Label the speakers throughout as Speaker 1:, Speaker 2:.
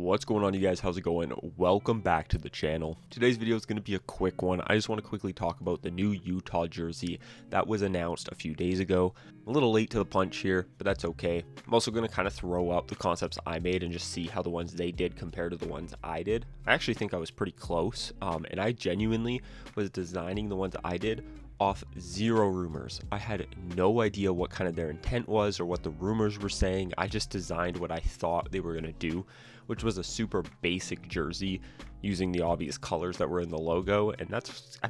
Speaker 1: What's going on, you guys? How's it going? Welcome back to the channel. Today's video is going to be a quick one. I just want to quickly talk about the new Utah jersey that was announced a few days ago. A little late to the punch here, but that's okay. I'm also going to kind of throw up the concepts I made and just see how the ones they did compare to the ones I did. I actually think I was pretty close, and I genuinely was designing the ones I did off zero rumors. I had no idea what kind of their intent was or what the rumors were saying. I just designed what I thought they were going to do, which was a super basic jersey using the obvious colors that were in the logo, and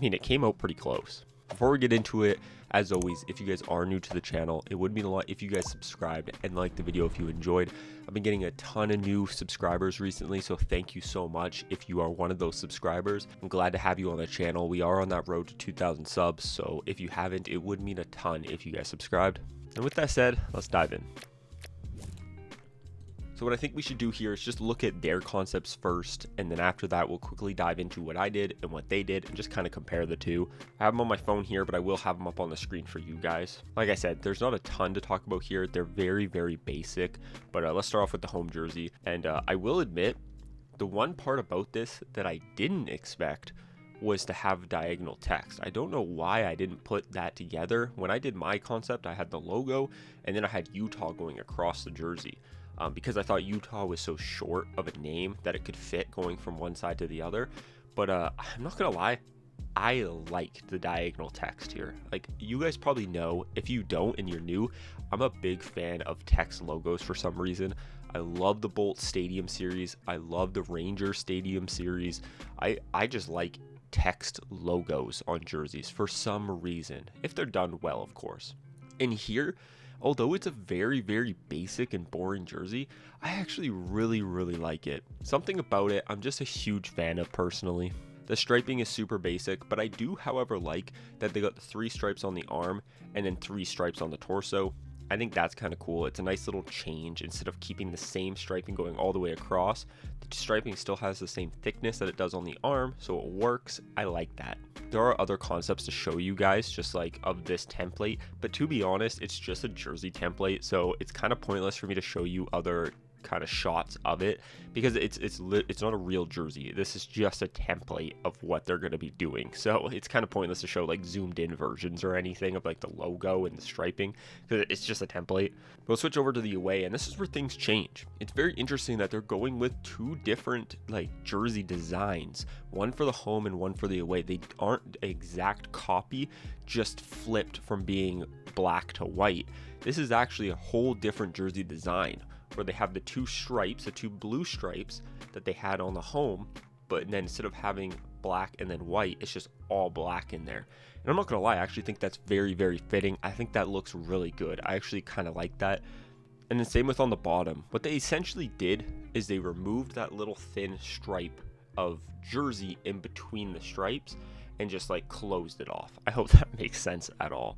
Speaker 1: it came out pretty close. Before we get into it, as always, if you guys are new to the channel, it would mean a lot if you guys subscribed and liked the video if you enjoyed. I've been getting a ton of new subscribers recently, so thank you so much if you are one of those subscribers. I'm glad to have you on the channel. We are on that road to 2,000 subs, so if you haven't, it would mean a ton if you guys subscribed. And with that said, let's dive in. So what I think we should do here is just look at their concepts first, and then after that we'll quickly dive into what I did and what they did and just kind of compare the two. I have them on my phone here, but I will have them up on the screen for you guys. Like I said, there's not a ton to talk about here. They're very, very basic, but let's start off with the home jersey. And I will admit, the one part about this that I didn't expect was to have diagonal text. I don't know why I didn't put that together. When I did my concept, I had the logo and then I had Utah going across the jersey. Because I thought Utah was so short of a name that it could fit going from one side to the other. But I'm not gonna lie, I like the diagonal text here. Like, you guys probably know. If you don't and you're new, I'm a big fan of text logos for some reason. I love the Bolt Stadium series. I love the Ranger Stadium series. I just like text logos on jerseys for some reason, if they're done well, of course. And here, although it's a very, very basic and boring jersey, I actually really like it. Something about it I'm just a huge fan of personally. The striping is super basic, but I do, however, like that they got the 3 stripes on the arm and then 3 stripes on the torso. I think that's kind of cool. It's a nice little change. Instead of keeping the same striping going all the way across, the striping still has the same thickness that it does on the arm, so it works. I like that. There are other concepts to show you guys, just like of this template, but to be honest, it's just a jersey template, so it's kind of pointless for me to show you other kind of shots of it because it's not a real jersey. This is just a template of what they're going to be doing, so it's kind of pointless to show like zoomed in versions or anything of like the logo and the striping because it's just a template. We'll switch over to the away, and this is where things change. It's very interesting that they're going with 2 different like jersey designs, one for the home and one for the away. They aren't exact copy, just flipped from being black to white. This is actually a whole different jersey design, where they have the 2 stripes, the 2 blue stripes that they had on the home, but then instead of having black and then white, it's just all black in there. And I'm not gonna lie, I actually think that's very, very fitting. I think that looks really good. I actually kind of like that. And then same with on the bottom. What they essentially did is they removed that little thin stripe of jersey in between the stripes and just like closed it off. I hope that makes sense at all.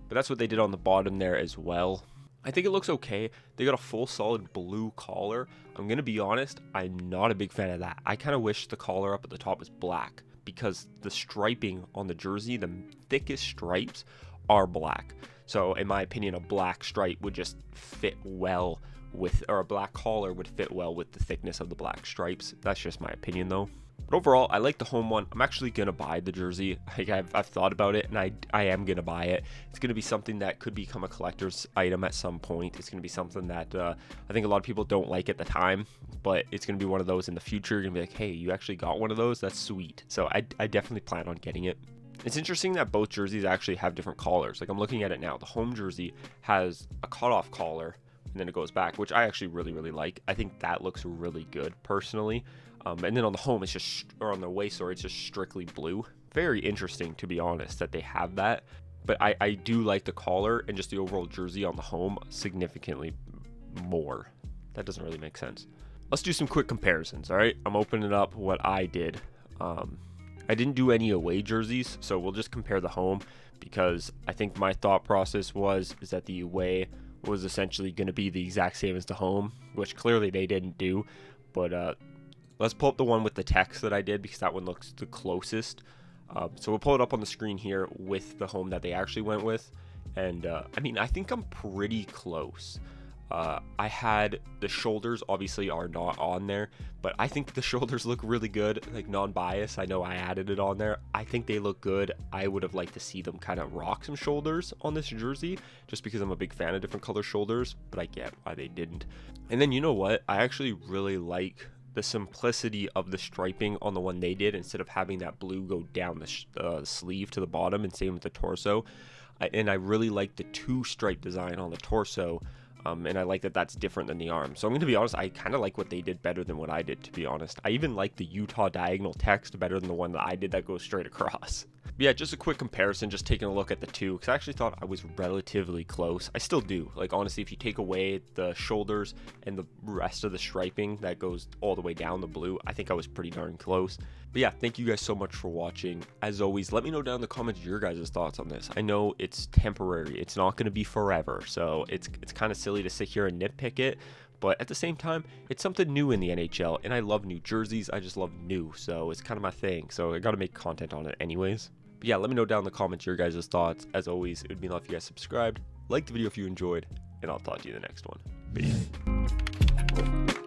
Speaker 1: But that's what they did on the bottom there as well. I think it looks okay. They got a full solid blue collar. I'm gonna be honest, I'm not a big fan of that. I kind of wish the collar up at the top was black because the striping on the jersey, the thickest stripes are black. So in my opinion, a black stripe would just fit well with, or a black collar would fit well with the thickness of the black stripes. That's just my opinion though. But overall, I like the home one. I'm actually going to buy the jersey. I've thought about it, and I am going to buy it. It's going to be something that could become a collector's item at some point. It's going to be something that I think a lot of people don't like at the time, but it's going to be one of those in the future. You're going to be like, hey, you actually got one of those? That's sweet. So I definitely plan on getting it. It's interesting that both jerseys actually have different collars. Like, I'm looking at it now. The home jersey has a cutoff collar, and then it goes back, which I actually really like. I think that looks really good personally. And then on the home, it's just, or on the away, sorry, it's just strictly blue. Very interesting, to be honest, that they have that. But I do like the collar and just the overall jersey on the home significantly more. That doesn't really make sense. Let's do some quick comparisons, all right? I'm opening up what I did. I didn't do any away jerseys, so we'll just compare the home because I think my thought process is that the away was essentially going to be the exact same as the home, which clearly they didn't do. But let's pull up the one with the text that I did because that one looks the closest. So we'll pull it up on the screen here with the home that they actually went with. And I think I'm pretty close. I had the shoulders obviously are not on there, but I think the shoulders look really good, like non-biased. I know I added it on there. I think they look good. I would have liked to see them kind of rock some shoulders on this jersey, just because I'm a big fan of different color shoulders, but I get why they didn't. And then you know what? I actually really like the simplicity of the striping on the one they did, instead of having that blue go down the sleeve to the bottom, and same with the torso. And I really like the 2-stripe design on the torso, and I like that that's different than the arm. So I'm going to be honest, I kind of like what they did better than what I did, to be honest. I even like the Utah diagonal text better than the one that I did that goes straight across. But yeah, just a quick comparison, just taking a look at the two, because I actually thought I was relatively close. I still do. Like, honestly, if you take away the shoulders and the rest of the striping that goes all the way down the blue, I think I was pretty darn close. But yeah, thank you guys so much for watching. As always, let me know down in the comments your guys' thoughts on this. I know it's temporary. It's not going to be forever, so it's kind of silly to sit here and nitpick it. But at the same time, it's something new in the NHL, and I love new jerseys. I just love new, so it's kind of my thing. So I got to make content on it anyways. But yeah, let me know down in the comments your guys' thoughts. As always, it would mean a lot if you guys subscribed, like the video if you enjoyed, and I'll talk to you in the next one. Peace.